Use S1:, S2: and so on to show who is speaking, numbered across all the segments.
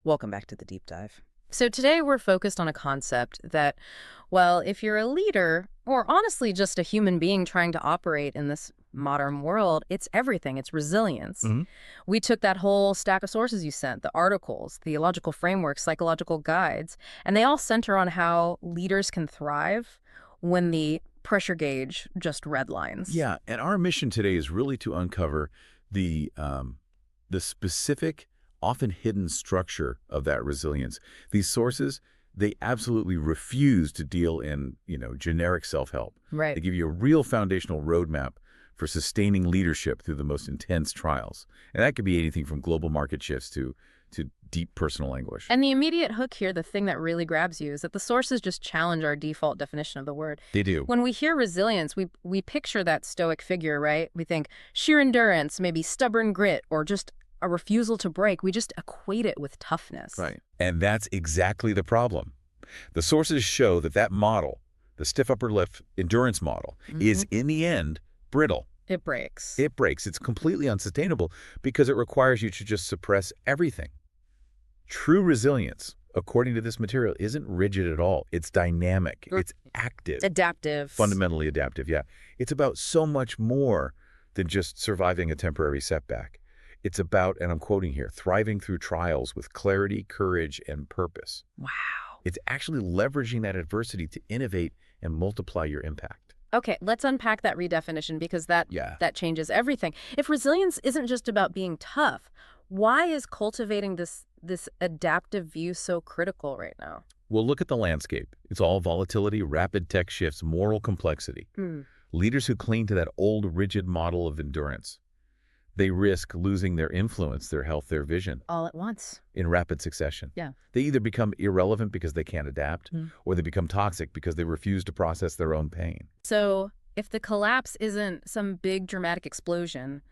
S1: Welcome back to the deep dive. So today we're focused on a concept that, well, if you're a leader, or honestly just a human being trying to operate in this modern world, it's everything. It's resilience.
S2: hmm
S1: We took that whole stack of sources you sent, the articles, theological frameworks, psychological guides, and they all center on how leaders can thrive when the pressure gauge just redlines.
S2: Yeah, and our mission today is really to uncover the specific, often hidden structure of that resilience. These sources, they absolutely refuse to deal in, generic self-help.
S1: Right.
S2: They give you a real foundational roadmap for sustaining leadership through the most intense trials. And that could be anything from global market shifts to deep personal anguish.
S1: And the immediate hook here, the thing that really grabs you, is that the sources just challenge our default definition of the word.
S2: They do.
S1: When we hear resilience, we picture that stoic figure, right? We think sheer endurance, maybe stubborn grit, or just a refusal to break. We just equate it with toughness.
S2: Right. And that's exactly the problem. The sources show that model, the stiff upper lip endurance model, is in the end brittle.
S1: It breaks.
S2: It breaks. It's completely unsustainable because it requires you to just suppress everything. True resilience, according to this material, isn't rigid at all. It's dynamic. It's active.
S1: Adaptive.
S2: Fundamentally adaptive, yeah. It's about so much more than just surviving a temporary setback. It's about, and I'm quoting here, thriving through trials with clarity, courage, and purpose.
S1: Wow.
S2: It's actually leveraging that adversity to innovate and multiply your impact.
S1: Okay, let's unpack that redefinition because that changes everything. If resilience isn't just about being tough, why is cultivating this adaptive view so critical right now?
S2: Well, look at the landscape. It's all volatility, rapid tech shifts, moral complexity. Leaders who cling to that old, rigid model of endurance, they risk losing their influence, their health, their vision.
S1: All at once.
S2: In rapid succession.
S1: Yeah.
S2: They either become irrelevant because they can't adapt, or they become toxic because they refuse to process their own pain.
S1: So if the collapse isn't some big dramatic explosion,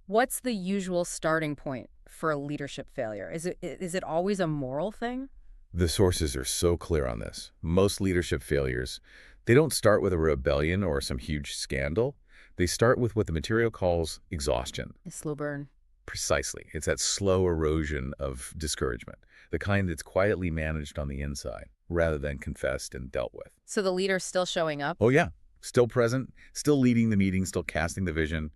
S1: what's the usual starting point for a leadership failure? Is it always a moral thing?
S2: The sources are so clear on this. Most leadership failures, they don't start with a rebellion or some huge scandal. They start with what the material calls exhaustion.
S1: A slow burn.
S2: Precisely. It's that slow erosion of discouragement, the kind that's quietly managed on the inside rather than confessed and dealt with.
S1: So the leader's still showing up?
S2: Oh, yeah. Still present, still leading the meeting, still casting the vision.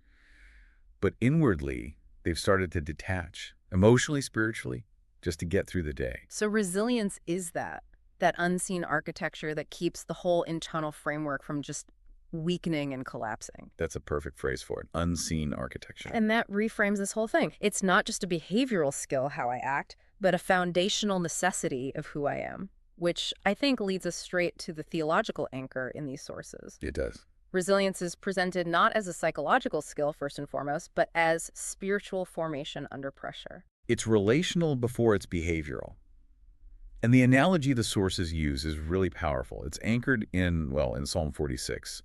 S2: But inwardly, they've started to detach, emotionally, spiritually, just to get through the day.
S1: So resilience is that unseen architecture that keeps the whole internal framework from just weakening and collapsing.
S2: That's a perfect phrase for it, unseen architecture.
S1: And that reframes this whole thing. It's not just a behavioral skill, how I act, but a foundational necessity of who I am, which I think leads us straight to the theological anchor in these sources.
S2: It does.
S1: Resilience is presented not as a psychological skill, first and foremost, but as spiritual formation under pressure.
S2: It's relational before it's behavioral. And the analogy the sources use is really powerful. It's anchored in Psalm 46.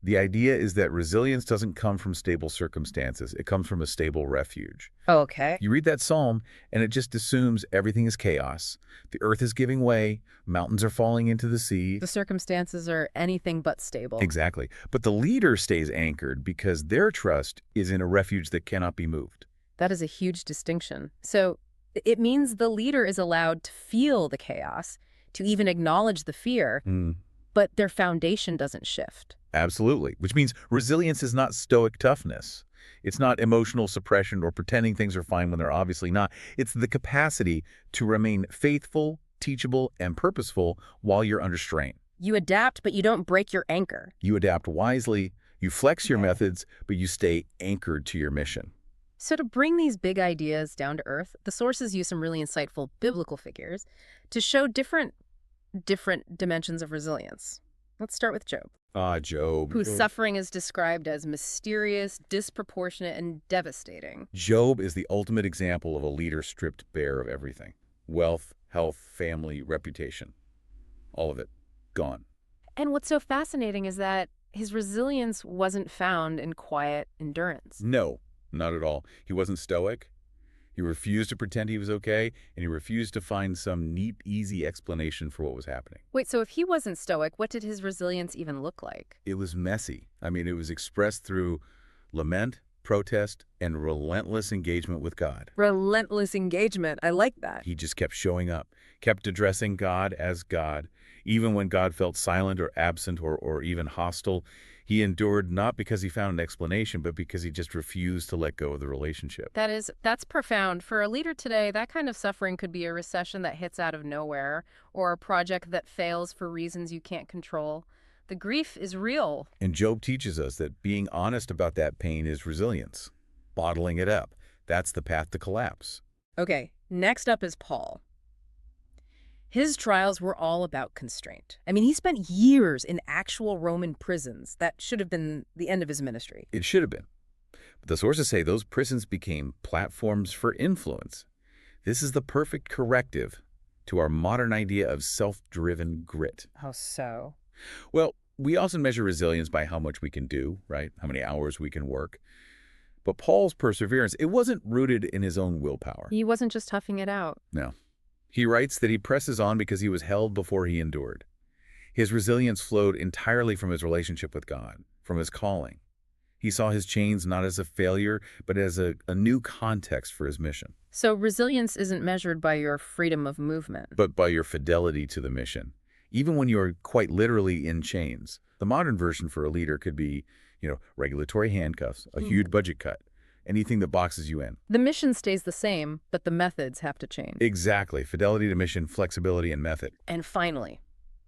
S2: The idea is that resilience doesn't come from stable circumstances. It comes from a stable refuge.
S1: Oh, okay.
S2: You read that psalm, and it just assumes everything is chaos. The earth is giving way. Mountains are falling into the sea.
S1: The circumstances are anything but stable.
S2: Exactly. But the leader stays anchored because their trust is in a refuge that cannot be moved.
S1: That is a huge distinction. So it means the leader is allowed to feel the chaos, to even acknowledge the fear, but their foundation doesn't shift.
S2: Absolutely. Which means resilience is not stoic toughness. It's not emotional suppression or pretending things are fine when they're obviously not. It's the capacity to remain faithful, teachable, and purposeful while you're under strain.
S1: You adapt, but you don't break your anchor.
S2: You adapt wisely, you flex your methods, but you stay anchored to your mission.
S1: So to bring these big ideas down to earth, the sources use some really insightful biblical figures to show different dimensions of resilience. Let's start with Job.
S2: Job.
S1: Whose suffering is described as mysterious, disproportionate, and devastating.
S2: Job is the ultimate example of a leader stripped bare of everything. Wealth, health, family, reputation. All of it. Gone.
S1: And what's so fascinating is that his resilience wasn't found in quiet endurance.
S2: No, not at all. He wasn't stoic. He refused to pretend he was okay, and he refused to find some neat, easy explanation for what was happening.
S1: Wait, so if he wasn't stoic, what did his resilience even look like?
S2: It was messy. I mean, it was expressed through lament, protest, and relentless engagement with God.
S1: Relentless engagement. I like that.
S2: He just kept showing up, kept addressing God as God. Even when God felt silent or absent or even hostile, he endured not because he found an explanation, but because he just refused to let go of the relationship.
S1: That's profound. For a leader today, that kind of suffering could be a recession that hits out of nowhere or a project that fails for reasons you can't control. The grief is real.
S2: And Job teaches us that being honest about that pain is resilience. Bottling it up, that's the path to collapse.
S1: Okay, next up is Paul. His trials were all about constraint. I mean, he spent years in actual Roman prisons. That should have been the end of his ministry.
S2: It should have been. But the sources say those prisons became platforms for influence. This is the perfect corrective to our modern idea of self-driven grit.
S1: How so?
S2: Well, we often measure resilience by how much we can do, right? How many hours we can work. But Paul's perseverance, it wasn't rooted in his own willpower.
S1: He wasn't just toughing it out.
S2: No. He writes that he presses on because he was held before he endured. His resilience flowed entirely from his relationship with God, from his calling. He saw his chains not as a failure, but as a new context for his mission.
S1: So resilience isn't measured by your freedom of movement.
S2: But by your fidelity to the mission, even when you're quite literally in chains. The modern version for a leader could be, regulatory handcuffs, a huge budget cut, anything that boxes you in.
S1: The mission stays the same, but the methods have to change.
S2: Exactly. Fidelity to mission, flexibility, and method.
S1: And finally,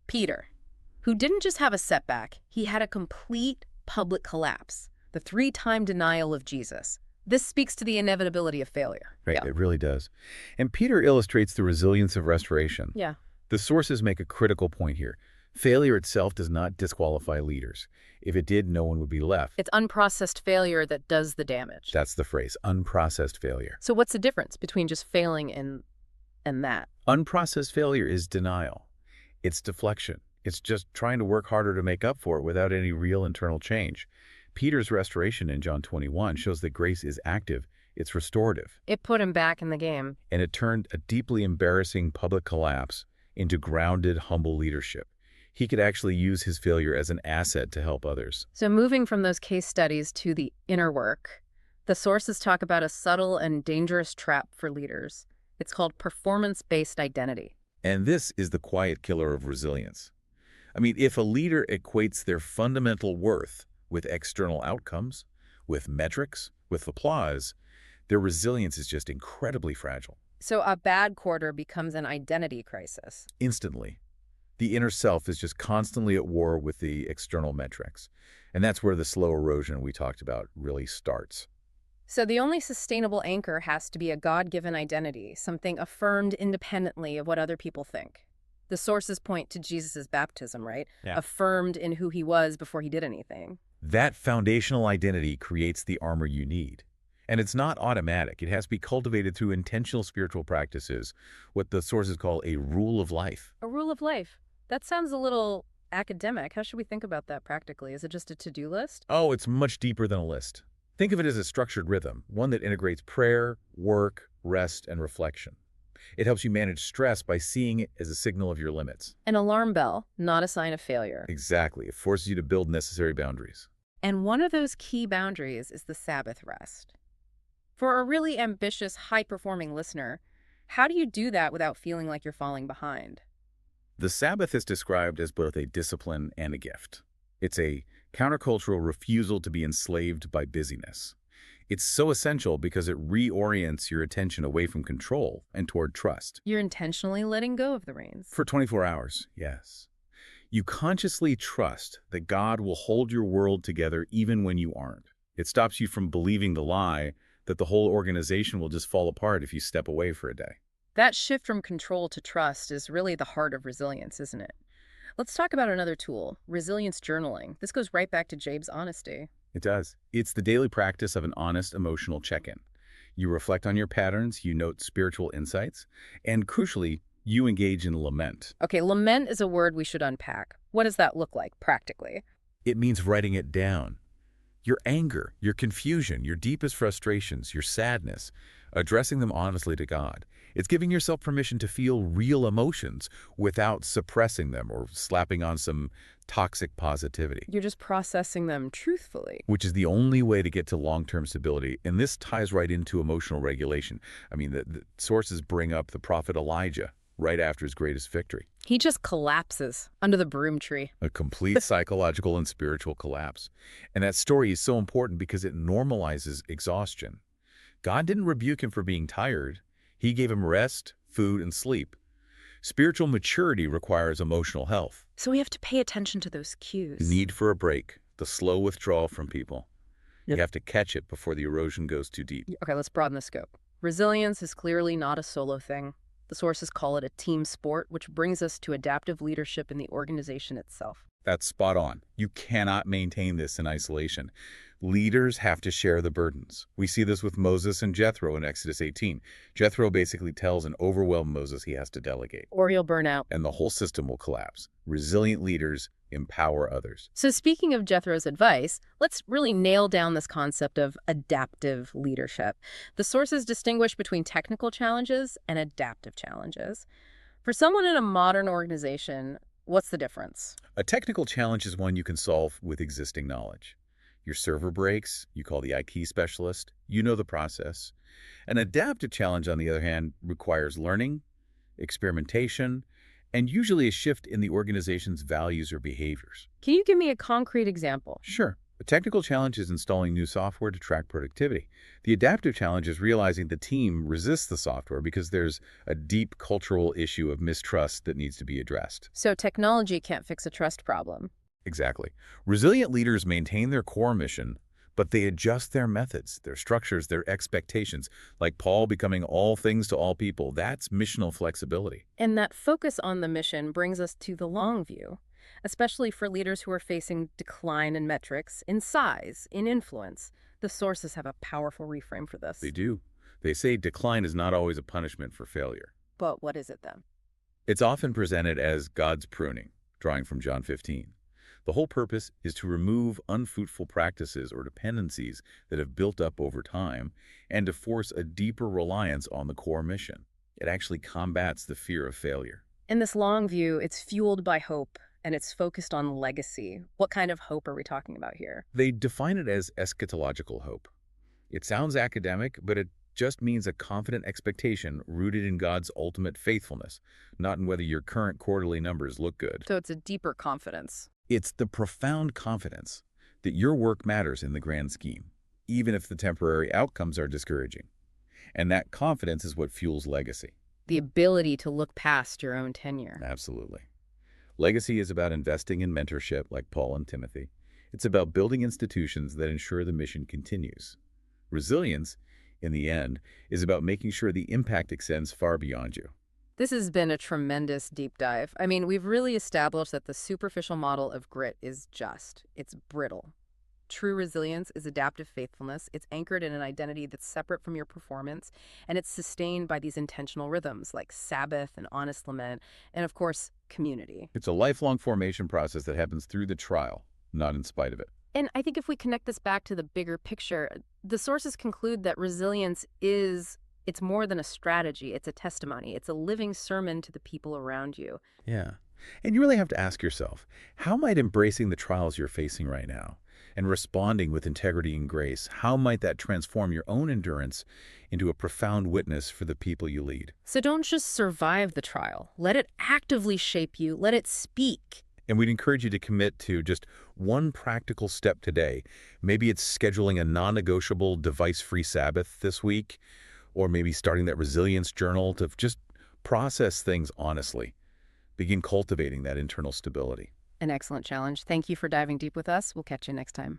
S1: Peter, who didn't just have a setback, he had a complete public collapse, the 3-time denial of Jesus. This speaks to the inevitability of failure.
S2: Right,
S1: Yeah.
S2: It really does. And Peter illustrates the resilience of restoration.
S1: Yeah.
S2: The sources make a critical point here. Failure itself does not disqualify leaders. If it did, no one would be left.
S1: It's unprocessed failure that does the damage.
S2: That's the phrase, unprocessed failure.
S1: So what's the difference between just failing and that?
S2: Unprocessed failure is denial. It's deflection. It's just trying to work harder to make up for it without any real internal change. Peter's restoration in John 21 shows that grace is active. It's restorative.
S1: It put him back in the game.
S2: And it turned a deeply embarrassing public collapse into grounded, humble leadership. He could actually use his failure as an asset to help others.
S1: So moving from those case studies to the inner work, the sources talk about a subtle and dangerous trap for leaders. It's called performance-based identity.
S2: And this is the quiet killer of resilience. I mean, if a leader equates their fundamental worth with external outcomes, with metrics, with applause, their resilience is just incredibly fragile.
S1: So a bad quarter becomes an identity crisis.
S2: Instantly. The inner self is just constantly at war with the external metrics. And that's where the slow erosion we talked about really starts.
S1: So the only sustainable anchor has to be a God-given identity, something affirmed independently of what other people think. The sources point to Jesus' baptism, right?
S2: Yeah.
S1: Affirmed in who he was before he did anything.
S2: That foundational identity creates the armor you need. And it's not automatic. It has to be cultivated through intentional spiritual practices, what the sources call a rule of life.
S1: A rule of life. That sounds a little academic. How should we think about that practically? Is it just a to-do list?
S2: Oh, it's much deeper than a list. Think of it as a structured rhythm, one that integrates prayer, work, rest, and reflection. It helps you manage stress by seeing it as a signal of your limits.
S1: An alarm bell, not a sign of failure.
S2: Exactly. It forces you to build necessary boundaries.
S1: And one of those key boundaries is the Sabbath rest. For a really ambitious, high-performing listener, how do you do that without feeling like you're falling behind?
S2: The Sabbath is described as both a discipline and a gift. It's a countercultural refusal to be enslaved by busyness. It's so essential because it reorients your attention away from control and toward trust.
S1: You're intentionally letting go of the reins.
S2: For 24 hours, yes. You consciously trust that God will hold your world together even when you aren't. It stops you from believing the lie that the whole organization will just fall apart if you step away for a day.
S1: That shift from control to trust is really the heart of resilience, isn't it? Let's talk about another tool, resilience journaling. This goes right back to Job's honesty.
S2: It does. It's the daily practice of an honest emotional check-in. You reflect on your patterns, you note spiritual insights, and crucially, you engage in lament.
S1: Okay, lament is a word we should unpack. What does that look like practically?
S2: It means writing it down. Your anger, your confusion, your deepest frustrations, your sadness, addressing them honestly to God. It's giving yourself permission to feel real emotions without suppressing them or slapping on some toxic positivity,
S1: You're just processing them truthfully.
S2: which is the only way to get to long-term stability. And this ties right into emotional regulation. I mean, the sources bring up the prophet Elijah right after his greatest victory,
S1: He just collapses under the broom tree.
S2: a complete psychological and spiritual collapse. And that story is so important because it normalizes exhaustion. God didn't rebuke him for being tired. He gave him rest, food, and sleep. Spiritual maturity requires emotional health,
S1: So we have to pay attention to those
S2: the
S1: cues.
S2: need for a break, the slow withdrawal from people.
S1: Yep.
S2: You have to catch it before the erosion goes too deep.
S1: Okay, let's broaden the scope. Resilience is clearly not a solo thing. The sources call it a team sport, which brings us to adaptive leadership in the organization itself.
S2: That's spot on. You cannot maintain this in isolation. Leaders have to share the burdens. We see this with Moses and Jethro in Exodus 18. Jethro basically tells an overwhelmed Moses he has to delegate,
S1: Or you'll burn out.
S2: and the whole system will collapse. Resilient leaders empower others.
S1: So speaking of Jethro's advice, let's really nail down this concept of adaptive leadership. The sources distinguish between technical challenges and adaptive challenges. For someone in a modern organization, what's the difference?
S2: A technical challenge is one you can solve with existing knowledge. Your server breaks, you call the IT specialist, you know the process. An adaptive challenge, on the other hand, requires learning, experimentation, and usually a shift in the organization's values or behaviors.
S1: Can you give me a concrete example?
S2: Sure, a technical challenge is installing new software to track productivity. The adaptive challenge is realizing the team resists the software because there's a deep cultural issue of mistrust that needs to be addressed.
S1: So technology can't fix a trust problem.
S2: Exactly. Resilient leaders maintain their core mission, but they adjust their methods, their structures, their expectations, like Paul becoming all things to all people. That's missional flexibility.
S1: And that focus on the mission brings us to the long view, especially for leaders who are facing decline in metrics, in size, in influence. The sources have a powerful reframe for this.
S2: They do. They say decline is not always a punishment for failure.
S1: But what is it then?
S2: It's often presented as God's pruning, drawing from John 15. The whole purpose is to remove unfruitful practices or dependencies that have built up over time and to force a deeper reliance on the core mission. It actually combats the fear of failure.
S1: In this long view, it's fueled by hope, and it's focused on legacy. What kind of hope are we talking about here?
S2: They define it as eschatological hope. It sounds academic, but it just means a confident expectation rooted in God's ultimate faithfulness, not in whether your current quarterly numbers look good.
S1: So it's a deeper confidence.
S2: It's the profound confidence that your work matters in the grand scheme, even if the temporary outcomes are discouraging. And that confidence is what fuels legacy.
S1: The ability to look past your own tenure.
S2: Absolutely. Legacy is about investing in mentorship like Paul and Timothy. It's about building institutions that ensure the mission continues. Resilience, in the end, is about making sure the impact extends far beyond you.
S1: This has been a tremendous deep dive. I mean, we've really established that the superficial model of grit is it's brittle. True resilience is adaptive faithfulness. It's anchored in an identity that's separate from your performance, and it's sustained by these intentional rhythms like Sabbath and honest lament, and of course, community.
S2: It's a lifelong formation process that happens through the trial, not in spite of it.
S1: And I think if we connect this back to the bigger picture, the sources conclude that resilience it's more than a strategy. It's a testimony. It's a living sermon to the people around you.
S2: Yeah. And you really have to ask yourself, how might embracing the trials you're facing right now and responding with integrity and grace, how might that transform your own endurance into a profound witness for the people you lead?
S1: So don't just survive the trial. Let it actively shape you. Let it speak.
S2: And we'd encourage you to commit to just one practical step today. Maybe it's scheduling a non-negotiable device-free Sabbath this week, or maybe starting that resilience journal to just process things honestly. Begin cultivating that internal stability.
S1: An excellent challenge. Thank you for diving deep with us. We'll catch you next time.